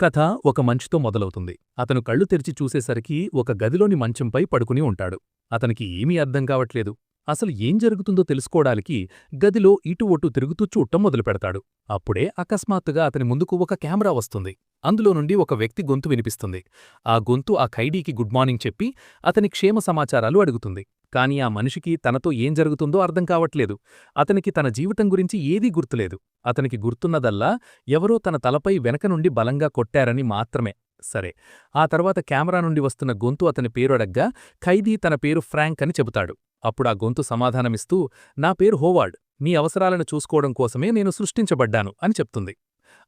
కథ ఒక మనిషితో మొదలవుతుంది. అతను కళ్ళు తెరిచి చూసేసరికి ఒక గదిలోని మంచంపై పడుకుని ఉంటాడు. అతనికి ఏమీ అర్థం కావట్లేదు. అసలు ఏం జరుగుతుందో తెలుసుకోవడానికి గదిలో ఇటు ఒటు తిరుగుతూ చూడటం మొదలుపెడతాడు. అప్పుడే అకస్మాత్తుగా అతని ముందుకు ఒక కెమెరా వస్తుంది. అందులో నుండి ఒక వ్యక్తి గొంతు వినిపిస్తుంది. ఆ గొంతు ఆ ఖైదీకి గుడ్ మార్నింగ్ చెప్పి అతని క్షేమ సమాచారాలు అడుగుతుంది. కాని ఆ మనిషికి తనతో ఏం జరుగుతుందో అర్థం కావట్లేదు. అతనికి తన జీవితం గురించి ఏదీ గుర్తులేదు. అతనికి గుర్తున్నదల్లా ఎవరో తన తలపై వెనక నుండి బలంగా కొట్టారని మాత్రమే. సరే, ఆ తర్వాత కెమెరా నుండి వస్తున్న గొంతు అతని పేరు అడగ్గా ఖైదీ తన పేరు ఫ్రాంక్ అని చెబుతాడు. అప్పుడా గొంతు సమాధానమిస్తూ, నా పేరు హోవార్డ్, నీ అవసరాలను చూసుకోవడం కోసమే నేను సృష్టించబడ్డాను అని చెప్తుంది.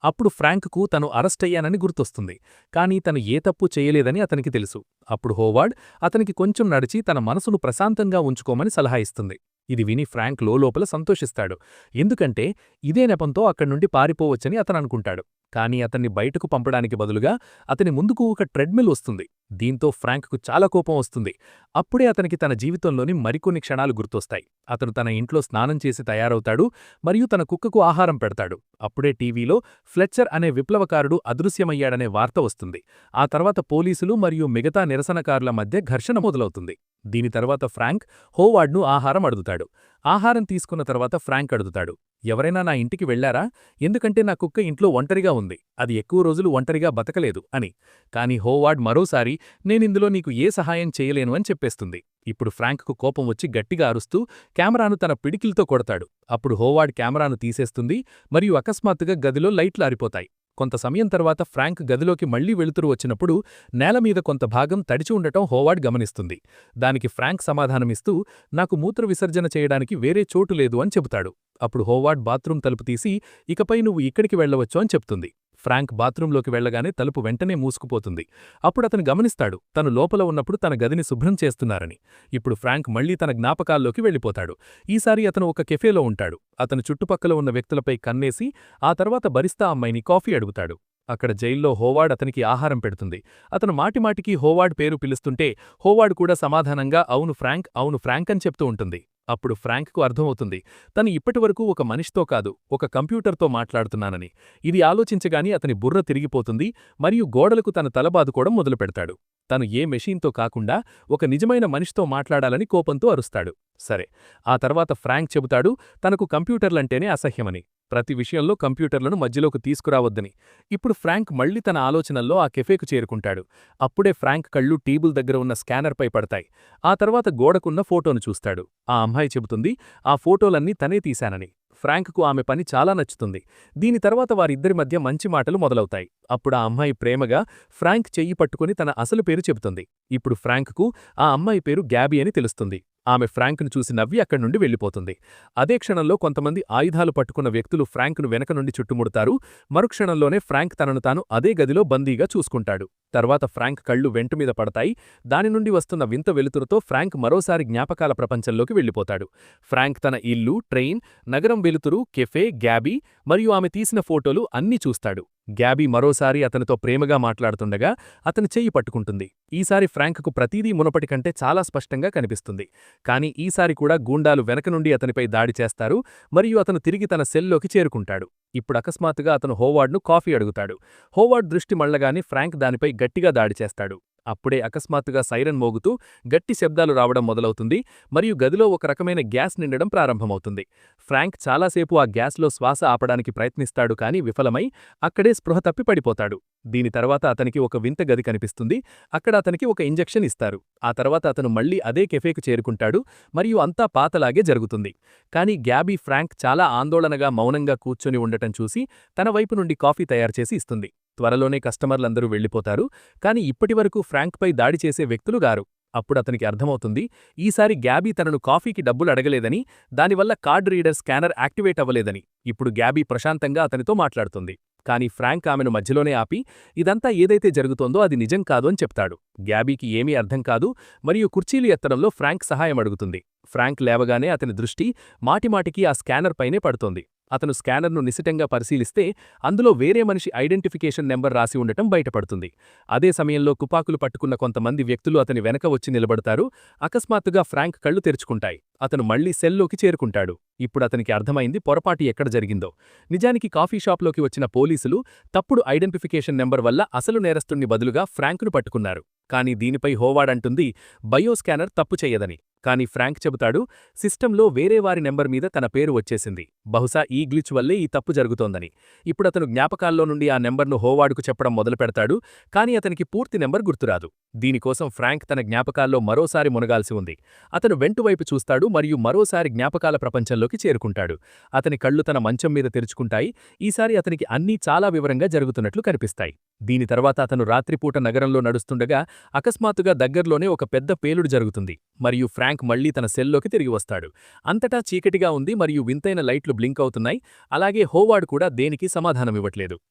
అప్పుడు ఫ్రాంక్కు తను అరెస్టయ్యానని గుర్తొస్తుంది. కానీ తను ఏ తప్పు చేయలేదని అతనికి తెలుసు. అప్పుడు హోవార్డ్ అతనికి కొంచెం నడిచి తన మనసును ప్రశాంతంగా ఉంచుకోమని సలహా ఇస్తుంది. ఇది విని ఫ్రాంక్ లోలోపల సంతోషిస్తాడు. ఎందుకంటే ఇదే నెపంతో అక్కడ్నుండి పారిపోవచ్చని అతననుకుంటాడు. కానీ అతన్ని బయటకు పంపడానికి బదులుగా అతని ముందుకు ఒక ట్రెడ్మిల్ వస్తుంది. దీంతో ఫ్రాంక్కు చాలా కోపం వస్తుంది. అప్పుడే అతనికి తన జీవితంలోని మరికొన్ని క్షణాలు గుర్తొస్తాయి. అతను తన ఇంట్లో స్నానం చేసి తయారవుతాడు మరియు తన కుక్కకు ఆహారం పెడతాడు. అప్పుడే టీవీలో ఫ్లెచ్చర్ అనే విప్లవకారుడు అదృశ్యమయ్యాడనే వార్త వస్తుంది. ఆ తర్వాత పోలీసులు మరియు మిగతా నిరసనకారుల మధ్య ఘర్షణ మొదలవుతుంది. దీని తర్వాత ఫ్రాంక్ హోవార్డ్ను ఆహారం అడుగుతాడు. ఆహారం తీసుకున్న తర్వాత ఫ్రాంక్ అడుగుతాడు, ఎవరైనా నా ఇంటికి వెళ్లారా? ఎందుకంటే నా కుక్క ఇంట్లో ఒంటరిగా ఉంది. అది ఎక్కువ రోజులు ఒంటరిగా బతకలేదు అని. కాని హోవార్డ్ మరోసారి నేనిందులో నీకు ఏ సహాయం చేయలేను అని చెప్పేస్తుంది. ఇప్పుడు ఫ్రాంక్కు కోపం వచ్చి గట్టిగా అరుస్తూ కెమెరాను తన పిడికిల్తో కొడతాడు. అప్పుడు హోవార్డ్ కెమెరాను తీసేస్తుంది మరియు అకస్మాత్తుగా గదిలో లైట్లు ఆరిపోతాయి. కొంత సమయం తర్వాత ఫ్రాంక్ గదిలోకి మళ్లీ వెలుతురు వచ్చినప్పుడు నేలమీద కొంత భాగం తడిచి ఉండటం హోవార్డ్ గమనిస్తుంది. దానికి ఫ్రాంక్ సమాధానమిస్తూ, నాకు మూత్ర విసర్జన చేయడానికి వేరే చోటు లేదు అని చెబుతాడు. అప్పుడు హోవార్డ్ బాత్రూం తలుపు తీసి, ఇకపై నువ్వు ఇక్కడికి వెళ్లవచ్చు అని చెప్తుంది. ఫ్రాంక్ బాత్రూంలోకి వెళ్లగానే తలుపు వెంటనే మూసుకుపోతుంది. అప్పుడతను గమనిస్తాడు, తను లోపల ఉన్నప్పుడు తన గదిని శుభ్రం చేస్తున్నారని. ఇప్పుడు ఫ్రాంక్ మళ్లీ తన జ్ఞాపకాల్లోకి వెళ్ళిపోతాడు. ఈసారి అతను ఒక కెఫేలో ఉంటాడు. అతను చుట్టుపక్కల ఉన్న వ్యక్తులపై కన్నేసి ఆ తర్వాత బరిస్తా అమ్మాయిని కాఫీ అడుగుతాడు. అక్కడ జైల్లో హోవార్డ్ అతనికి ఆహారం పెడుతుంది. అతను మాటిమాటికి హోవార్డ్ పేరు పిలుస్తుంటే హోవార్డ్ కూడా సమాధానంగా అవును ఫ్రాంక్ అని చెప్తూ ఉంటుంది. అప్పుడు ఫ్రాంక్కు అర్థమవుతుంది, తను ఇప్పటివరకు ఒక మనిషితో కాదు, ఒక కంప్యూటర్తో మాట్లాడుతున్నానని. ఇది ఆలోచించగాని అతని బుర్ర తిరిగిపోతుంది మరియు గోడలకు తన తలబాదుకోవడం మొదలుపెడతాడు. తను ఏ మెషీన్తో కాకుండా ఒక నిజమైన మనిషితో మాట్లాడాలని కోపంతో అరుస్తాడు. సరే, ఆ తర్వాత ఫ్రాంక్ చెబుతాడు తనకు కంప్యూటర్లంటేనే అసహ్యమని, ప్రతి విషయంలో కంప్యూటర్లను మధ్యలోకి తీసుకురావద్దని. ఇప్పుడు ఫ్రాంక్ మళ్లీ తన ఆలోచనల్లో ఆ కెఫేకు చేరుకుంటాడు. అప్పుడే ఫ్రాంక్ కళ్ళు టేబుల్ దగ్గర ఉన్న స్కానర్పై పడతాయి. ఆ తర్వాత గోడకున్న ఫోటోను చూస్తాడు. ఆ అమ్మాయి చెబుతుంది ఆ ఫోటోలన్నీ తనే తీశానని. ఫ్రాంక్కు ఆమె పని చాలా నచ్చుతుంది. దీని తర్వాత వారిద్దరి మధ్య మంచి మాటలు మొదలవుతాయి. అప్పుడు ఆ అమ్మాయి ప్రేమగా ఫ్రాంక్ చెయ్యి పట్టుకుని తన అసలు పేరు చెబుతుంది. ఇప్పుడు ఫ్రాంక్కు ఆ అమ్మాయి పేరు గ్యాబీ అని తెలుస్తుంది. ఆమె ఫ్రాంక్ను చూసి నవ్వి అక్కడి నుండి వెళ్ళిపోతుంది. అదే క్షణంలో కొంతమంది ఆయుధాలు పట్టుకున్న వ్యక్తులు ఫ్రాంక్ను వెనక నుండి చుట్టుముడతారు. మరుక్షణంలోనే ఫ్రాంక్ తనను తాను అదే గదిలో బందీగా చూసుకుంటాడు. తర్వాత ఫ్రాంక్ కళ్ళు వెంటుమీద పడతాయి. దాని నుండి వస్తున్న వింత వెలుతురుతో ఫ్రాంక్ మరోసారి జ్ఞాపకాల ప్రపంచంలోకి వెళ్ళిపోతాడు. ఫ్రాంక్ తన ఇల్లు, ట్రైన్, నగరం వెలుతురు, కెఫే, గ్యాబీ మరియు ఆమె తీసిన ఫోటోలు అన్నీ చూస్తాడు. గ్యాబీ మరోసారి అతనితో ప్రేమగా మాట్లాడుతుండగా అతని చెయ్యి పట్టుకుంటుంది. ఈసారి ఫ్రాంక్కు ప్రతీదీ మునపటి కంటే చాలా స్పష్టంగా కనిపిస్తుంది. కానీ ఈసారి కూడా గూండాలు వెనక నుండి అతనిపై దాడి చేస్తారు మరియు అతను తిరిగి తన సెల్లోకి చేరుకుంటాడు. ఇప్పుడు అకస్మాత్తుగా అతను హోవార్డ్ను కాఫీ అడుగుతాడు. హోవార్డ్ దృష్టి మళ్లగానే ఫ్రాంక్ దానిపై గట్టిగా దాడి చేస్తాడు. అప్పుడే అకస్మాత్తుగా సైరన్ మోగుతూ గట్టి శబ్దాలు రావడం మొదలవుతుంది మరియు గదిలో ఒక రకమైన గ్యాస్ నిండడం ప్రారంభమవుతుంది. ఫ్రాంక్ చాలాసేపు ఆ గ్యాస్లో శ్వాస ఆపడానికి ప్రయత్నిస్తాడు కానీ విఫలమై అక్కడే స్పృహ తప్పి పడిపోతాడు. దీని తర్వాత అతనికి ఒక వింత గది కనిపిస్తుంది. అక్కడ అతనికి ఒక ఇంజెక్షన్ ఇస్తారు. ఆ తర్వాత అతను మళ్లీ అదే కెఫేకు చేరుకుంటాడు మరియు అంతా పాతలాగే జరుగుతుంది. కానీ గ్యాబీ ఫ్రాంక్ చాలా ఆందోళనగా మౌనంగా కూర్చొని ఉండటం చూసి తన వైపు నుండి కాఫీ తయారుచేసి ఇస్తుంది. త్వరలోనే కస్టమర్లందరూ వెళ్ళిపోతారు. కాని ఇప్పటివరకు ఫ్రాంక్పై దాడి చేసే వ్యక్తులు గారు. అప్పుడతనికి అర్థమవుతుంది ఈసారి గ్యాబీ తనను కాఫీకి డబ్బులు అడగలేదని, దానివల్ల కార్డ్ రీడర్ స్కానర్ యాక్టివేట్ అవ్వలేదని. ఇప్పుడు గ్యాబీ ప్రశాంతంగా అతనితో మాట్లాడుతుంది. కాని ఫ్రాంక్ ఆమెను మధ్యలోనే ఆపి ఇదంతా ఏదైతే జరుగుతోందో అది నిజం కాదు అని చెప్తాడు. గ్యాబీకి ఏమీ అర్థం కాదు మరియు కుర్చీలు ఎత్తడంలో ఫ్రాంక్ సహాయం అడుగుతుంది. ఫ్రాంక్ లేవగానే అతని దృష్టి మాటిమాటికి ఆ స్కానర్ పైనే పడుతోంది. అతను స్కానర్ను నిశితంగా పరిశీలిస్తే అందులో వేరే మనిషి ఐడెంటిఫికేషన్ నెంబర్ రాసి ఉండటం బయటపడుతుంది. అదే సమయంలో తుపాకులు పట్టుకున్న కొంతమంది వ్యక్తులు అతని వెనక వచ్చి నిలబడతారు. అకస్మాత్తుగా ఫ్రాంక్ కళ్ళు తెరుచుకుంటాయి. అతను మళ్లీ సెల్లోకి చేరుకుంటాడు. ఇప్పుడు అతనికి అర్థమైంది పొరపాటు ఎక్కడ జరిగిందో. నిజానికి కాఫీ షాప్లోకి వచ్చిన పోలీసులు తప్పుడు ఐడెంటిఫికేషన్ నెంబర్ వల్ల అసలు నేరస్తుణ్ణి బదులుగా ఫ్రాంక్ను పట్టుకున్నారు. కానీ దీనిపై హోవార్డ్ అంటుంది బయోస్కానర్ తప్పు చెయ్యదని. కానీ ఫ్రాంక్ చెబుతాడు సిస్టంలో వేరే వారి నెంబర్ మీద తన పేరు వచ్చేసింది, బహుశా ఈ గ్లిచ్ వల్లే ఈ తప్పు జరుగుతోందని. ఇప్పుడతను జ్ఞాపకాల్లో నుండి ఆ నెంబర్ను హోవార్డుకు చెప్పడం మొదలుపెడతాడు. కానీ అతనికి పూర్తి నెంబర్ గుర్తురాదు. దీనికోసం ఫ్రాంక్ తన జ్ఞాపకాల్లో మరోసారి మునగాల్సి ఉంది. అతను వెంటువైపు చూస్తాడు మరియు మరోసారి జ్ఞాపకాల ప్రపంచంలోకి చేరుకుంటాడు. అతని కళ్ళు తన మంచం మీద తెరుచుకుంటాయి. ఈసారి అతనికి అన్నీ చాలా వివరంగా జరుగుతున్నట్లు కనిపిస్తాయి. దీని తర్వాత అతను రాత్రిపూట నగరంలో నడుస్తుండగా అకస్మాత్తుగా దగ్గర్లోనే ఒక పెద్ద పేలుడు జరుగుతుంది మరియు ఫ్రాంక్ మళ్లీ తన సెల్లోకి తిరిగి వస్తాడు. అంతటా చీకటిగా ఉంది మరియు వింతైన లైట్లు బ్లింక్ అవుతున్నాయి. అలాగే హోవార్డ్ కూడా దేనికి సమాధానమివ్వట్లేదు.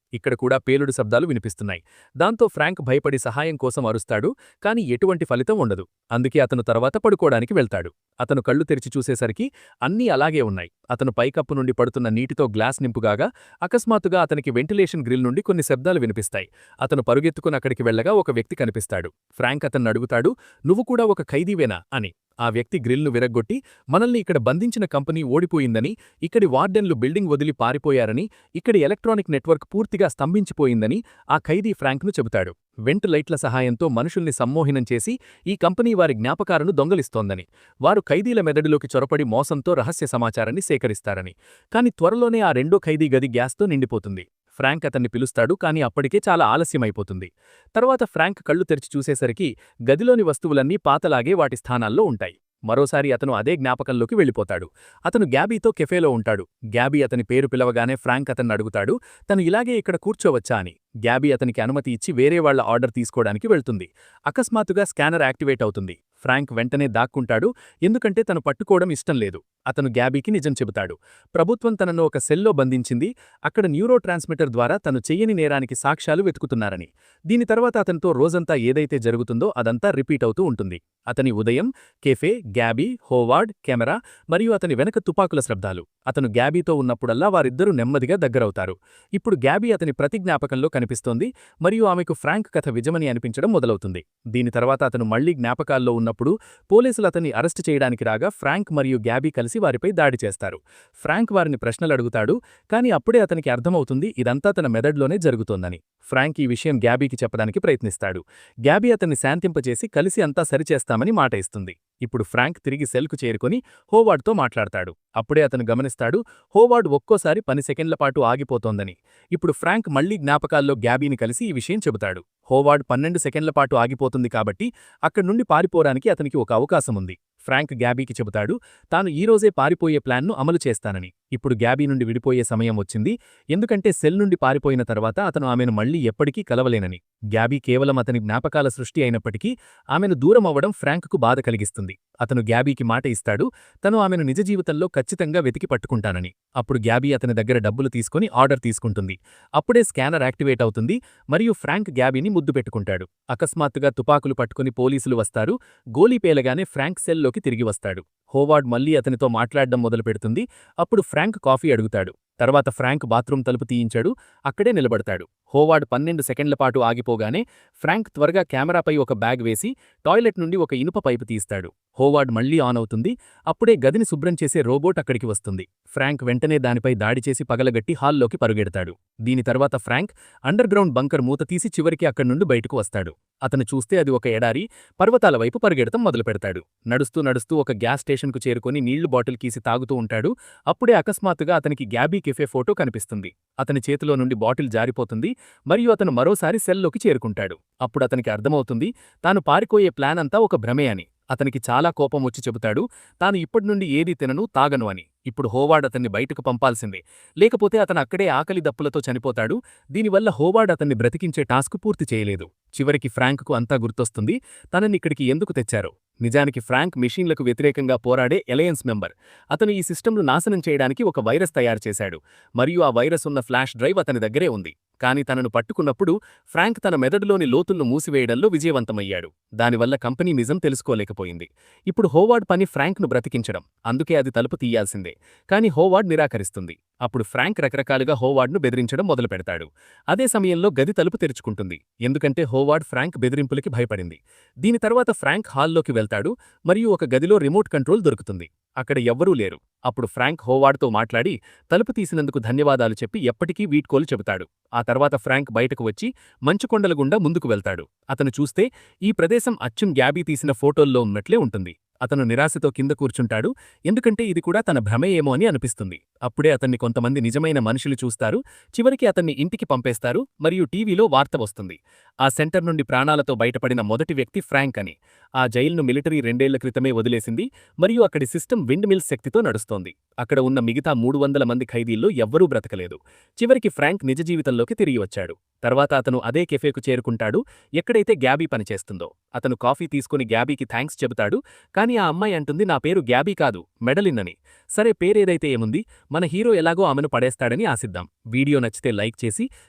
ఇక్కడ కూడా పేలుడు శబ్దాలు వినిపిస్తున్నాయి. దాంతో ఫ్రాంక్ భయపడి సహాయం కోసం అరుస్తాడు. కానీ ఎటువంటి ఫలితం ఉండదు. అందుకే అతను తర్వాత పడుకోవడానికి వెళ్తాడు. అతను కళ్ళు తెరిచి చూసేసరికి అన్నీ అలాగే ఉన్నాయి. అతను పైకప్పు నుండి పడుతున్న నీటితో గ్లాస్ నింపుగాగా అకస్మాత్తుగా అతనికి వెంటిలేషన్ గ్రిల్ నుండి కొన్ని శబ్దాలు వినిపిస్తాయి. అతను పరుగెత్తుకుని అక్కడికి వెళ్లగా ఒక వ్యక్తి కనిపిస్తాడు. ఫ్రాంక్ అతన్ని అడుగుతాడు, "నువ్వు కూడా ఒక ఖైదీవేనా?" అని. ఆ వ్యక్తి గ్రిల్ను విరగ్గొట్టి, "మనల్ని ఇక్కడ బంధించిన కంపెనీ ఓడిపోయిందని, ఇక్కడి వార్డెన్లు బిల్డింగ్ వదిలి పారిపోయారని, ఇక్కడి ఎలక్ట్రానిక్ నెట్వర్క్ పూర్తిగా స్తంభించిపోయిందని" ఆ ఖైదీ ఫ్రాంక్ను చెబుతాడు. వెంట్ లైట్ల సహాయంతో మనుషుల్ని సమ్మోహనం చేసి ఈ కంపెనీ వారి జ్ఞాపకాలను దొంగలిస్తోందని, వారు ఖైదీల మెదడులోకి చొరపడి మోసంతో రహస్య సమాచారాన్ని సేకరిస్తారని. కాని త్వరలోనే ఆ రెండో ఖైదీ గది గ్యాస్తో నిండిపోతుంది. ఫ్రాంక్ అతన్ని పిలుస్తాడు. కానీ అప్పటికే చాలా ఆలస్యమైపోతుంది. తర్వాత ఫ్రాంక్ కళ్ళు తెరిచి చూసేసరికి గదిలోని వస్తువులన్నీ పాతలాగే వాటి స్థానాల్లో ఉంటాయి. మరోసారి అతను అదే జ్ఞాపకంలోకి వెళ్ళిపోతాడు. అతను గ్యాబీతో కెఫేలో ఉంటాడు. గ్యాబీ అతని పేరు పిలవగానే ఫ్రాంక్ అతన్ని అడుగుతాడు, తను ఇలాగే ఇక్కడ కూర్చోవచ్చా అని. గ్యాబీ అతనికి అనుమతి ఇచ్చి వేరే వాళ్ల ఆర్డర్ తీసుకోవడానికి వెళ్తుంది. అకస్మాత్తుగా స్కానర్ యాక్టివేట్ అవుతుంది. ఫ్రాంక్ వెంటనే దాక్కుంటాడు. ఎందుకంటే తను పట్టుకోవడం ఇష్టం లేదు. అతను గ్యాబీకి నిజం చెబుతాడు. ప్రభుత్వం తనను ఒక సెల్లో బంధించింది. అక్కడ న్యూరో ట్రాన్స్మిటర్ ద్వారా తను చెయ్యని నేరానికి సాక్ష్యాలు వెతుకుతున్నారని. దీని తర్వాత అతనితో రోజంతా ఏదైతే జరుగుతుందో అదంతా రిపీట్ అవుతూ ఉంటుంది. అతని ఉదయం, కెఫే, గ్యాబీ, హోవార్డ్, కెమెరా మరియు అతని వెనక తుపాకుల శబ్దాలు. అతను గ్యాబీతో ఉన్నప్పుడల్లా వారిద్దరూ నెమ్మదిగా దగ్గరవుతారు. ఇప్పుడు గ్యాబీ అతని ప్రతి జ్ఞాపకంలో కనిపిస్తోంది మరియు ఆమెకు ఫ్రాంక్ కథ విజమని అనిపించడం మొదలవుతుంది. దీని తర్వాత అతను మళ్లీ జ్ఞాపకాల్లో ఉన్నప్పుడు పోలీసులు అతన్ని అరెస్టు చేయడానికి రాగా ఫ్రాంక్ మరియు గ్యాబీ కలిసి వారిపై దాడి చేస్తారు. ఫ్రాంక్ వారిని ప్రశ్నలు అడుగుతాడు. కానీ అప్పుడే అతనికి అర్థమవుతుంది ఇదంతా తన మెదడులోనే జరుగుతోందని. ఫ్రాంక్ ఈ విషయం గ్యాబీకి చెప్పడానికి ప్రయత్నిస్తాడు. గ్యాబీ అతన్ని శాంతింపచేసి కలిసి అంతా సరిచేస్తామని మాట ఇస్తుంది. ఇప్పుడు ఫ్రాంక్ తిరిగి సెల్కు చేరుకొని హోవార్డ్తో మాట్లాడతాడు. అప్పుడే అతను గమనిస్తాడు హోవార్డ్ ఒక్కోసారి 10 సెకండ్ల పాటు ఆగిపోతోందని. ఇప్పుడు ఫ్రాంక్ మళ్లీ జ్ఞాపకాల్లో గ్యాబీని కలిసి ఈ విషయం చెబుతాడు. హోవార్డ్ 12 సెకండ్ల పాటు ఆగిపోతుంది కాబట్టి అక్కడి నుండి పారిపోవడానికి అతనికి ఒక అవకాశం ఉంది. ఫ్రాంక్ గ్యాబీకి చెబుతాడు తాను ఈరోజే పారిపోయే ప్లాన్ను అమలు చేస్తానని. ఇప్పుడు గ్యాబీ నుండి విడిపోయే సమయం వచ్చింది. ఎందుకంటే సెల్ నుండి పారిపోయిన తర్వాత అతను ఆమెను మళ్లీ ఎప్పటికీ కలవలేనని. గ్యాబీ కేవలం అతని జ్ఞాపకాల సృష్టి అయినప్పటికీ ఆమెను దూరం అవ్వడం ఫ్రాంక్కు బాధ కలిగిస్తుంది. అతను గ్యాబీకి మాట ఇస్తాడు తను ఆమెను నిజ జీవితంలో ఖచ్చితంగా వెతికి పట్టుకుంటానని. అప్పుడు గ్యాబీ అతని దగ్గర డబ్బులు తీసుకుని ఆర్డర్ తీసుకుంటుంది. అప్పుడే స్కానర్ యాక్టివేట్ అవుతుంది మరియు ఫ్రాంక్ గ్యాబీని ముద్దు పెట్టుకుంటాడు. అకస్మాత్తుగా తుపాకులు పట్టుకుని పోలీసులు వస్తారు. గోలీ పేలగానే ఫ్రాంక్ సెల్లోకి తిరిగి వస్తాడు. హోవార్డ్ మళ్లీ అతనితో మాట్లాడడం మొదలుపెడుతుంది. అప్పుడు ఫ్రాంక్ కాఫీ అడుగుతాడు. తర్వాత ఫ్రాంక్ బాత్రూం తలుపు తీయించాడు. అక్కడే నిలబడతాడు. హోవార్డ్ 12 సెకండ్ల పాటు ఆగిపోగానే ఫ్రాంక్ త్వరగా కెమెరాపై ఒక బ్యాగ్ వేసి టాయిలెట్ నుండి ఒక ఇనుప పైపు తీస్తాడు. హోవార్డ్ మళ్లీ ఆన్ అవుతుంది. అప్పుడే గదిని శుభ్రం చేసే రోబోట్ అక్కడికి వస్తుంది. ఫ్రాంక్ వెంటనే దానిపై దాడి చేసి పగలగట్టి హాల్లోకి పరుగెడతాడు. దీని తర్వాత ఫ్రాంక్ అండర్గ్రౌండ్ బంకర్ మూత తీసి చివరికి అక్కడి నుండి బయటకు వస్తాడు. అతను చూస్తే అది ఒక ఎడారి. పర్వతాల వైపు పరుగెడతం మొదలుపెడతాడు. నడుస్తూ నడుస్తూ ఒక గ్యాస్ స్టేషన్కు చేరుకుని నీళ్లు బాటిల్ కీసి తాగుతూ ఉంటాడు. అప్పుడే అకస్మాత్తుగా అతనికి గ్యాబీ కెఫే ఫోటో కనిపిస్తుంది. అతని చేతిలో నుండి బాటిల్ జారిపోతుంది మరియు అతను మరోసారి సెల్లోకి చేరుకుంటాడు. అప్పుడు అతనికి అర్థమవుతుంది తాను పారిపోయే ప్లాన్ అంతా ఒక భ్రమే అని. అతనికి చాలా కోపం వచ్చి చెబుతాడు తాను ఇప్పటి నుండి ఏదీ తినను తాగను అని. ఇప్పుడు హోవార్డ్ అతన్ని బయటకు పంపాల్సిందే, లేకపోతే అతను అక్కడే ఆకలి దప్పులతో చనిపోతాడు. దీనివల్ల హోవార్డ్ అతన్ని బ్రతికించే టాస్క్ పూర్తి చేయలేదు. చివరికి ఫ్రాంక్కు అంతా గుర్తొస్తుంది తనని ఇక్కడికి ఎందుకు తెచ్చారో. నిజానికి ఫ్రాంక్ మెషీన్లకు వ్యతిరేకంగా పోరాడే ఎలయన్స్ మెంబర్. అతను ఈ సిస్టమ్ను నాశనం చేయడానికి ఒక వైరస్ తయారు చేశాడు మరియు ఆ వైరస్ ఉన్న ఫ్లాష్ డ్రైవ్ అతని దగ్గరే ఉంది. కాని తనను పట్టుకున్నప్పుడు ఫ్రాంక్ తన మెదడులోని లోతులను మూసివేయడంలో విజయవంతమయ్యాడు. దానివల్ల కంపెనీ నిజం తెలుసుకోలేకపోయింది. ఇప్పుడు హోవార్డ్ పని ఫ్రాంక్ను బ్రతికించడం, అందుకే అది తలుపు తీయాల్సిందే. కాని హోవార్డ్ నిరాకరిస్తుంది. అప్పుడు ఫ్రాంక్ రకరకాలుగా హోవార్డ్ను బెదిరించడం మొదలుపెడతాడు. అదే సమయంలో గది తలుపు తెరుచుకుంటుంది. ఎందుకంటే హోవార్డ్ ఫ్రాంక్ బెదిరింపులకి భయపడింది. దీని తర్వాత ఫ్రాంక్ హాల్లోకి వెళ్తాడు మరియు ఒక గదిలో రిమోట్ కంట్రోల్ దొరుకుతుంది. అక్కడ ఎవ్వరూ లేరు. అప్పుడు ఫ్రాంక్ హోవార్డ్తో మాట్లాడి తలుపు తీసినందుకు ధన్యవాదాలు చెప్పి ఎప్పటికీ వీడ్కోలు చెబుతాడు. ఆ తర్వాత ఫ్రాంక్ బయటకు వచ్చి మంచుకొండల గుండా ముందుకు వెళ్తాడు. అతను చూస్తే ఈ ప్రదేశం అచ్చం గ్యాబీ తీసిన ఫోటోల్లో ఉన్నట్లే ఉంటుంది. అతను నిరాశతో కింద కూర్చుంటాడు, ఎందుకంటే ఇది కూడా తన భ్రమే ఏమో అని అనిపిస్తుంది. అప్పుడే అతన్ని కొంతమంది నిజమైన మనుషులు చూస్తారు. చివరికి అతన్ని ఇంటికి పంపేస్తారు మరియు టీవీలో వార్త వస్తుంది. ఆ సెంటర్ నుండి ప్రాణాలతో బయటపడిన మొదటి వ్యక్తి ఫ్రాంక్ అని. ఆ జైలును మిలిటరీ 2 ఏళ్ల క్రితమే వదిలేసింది మరియు అక్కడి సిస్టమ్ విండ్ మిల్స్ శక్తితో నడుస్తోంది. అక్కడ ఉన్న మిగతా 300 మంది ఖైదీల్లో ఎవ్వరూ బ్రతకలేదు. చివరికి ఫ్రాంక్ నిజ జీవితంలోకి తిరిగి వచ్చాడు. తర్వాత అతను అదే కెఫేకు చేరుకుంటాడు, ఎక్కడైతే గ్యాబీ పనిచేస్తుందో. అతను కాఫీ తీసుకుని గ్యాబీకి థ్యాంక్స్ చెబుతాడు. కానీ ఆ అమ్మాయి అంటుంది, నా పేరు గ్యాబీ కాదు, మెడలిన్ అని. సరే, పేరేదైతే ఏముంది, మన హీరో ఎలాగో ఆమెను పడేస్తాడని ఆశిద్దాం. వీడియో నచ్చితే లైక్ చేసి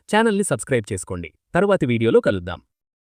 ఛానల్ని సబ్స్క్రైబ్ చేసుకోండి. తరువాతి వీడియోలో కలుద్దాం.